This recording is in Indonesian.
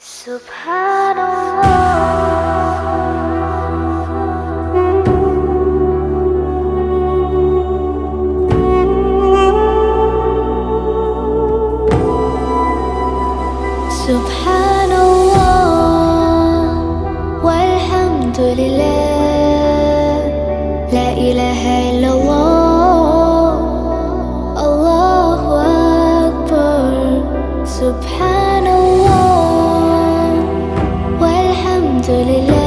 Subhanallah walhamdulillah, la ilaha illallah, Allahu Akbar. Subhanallah walhamdulillah.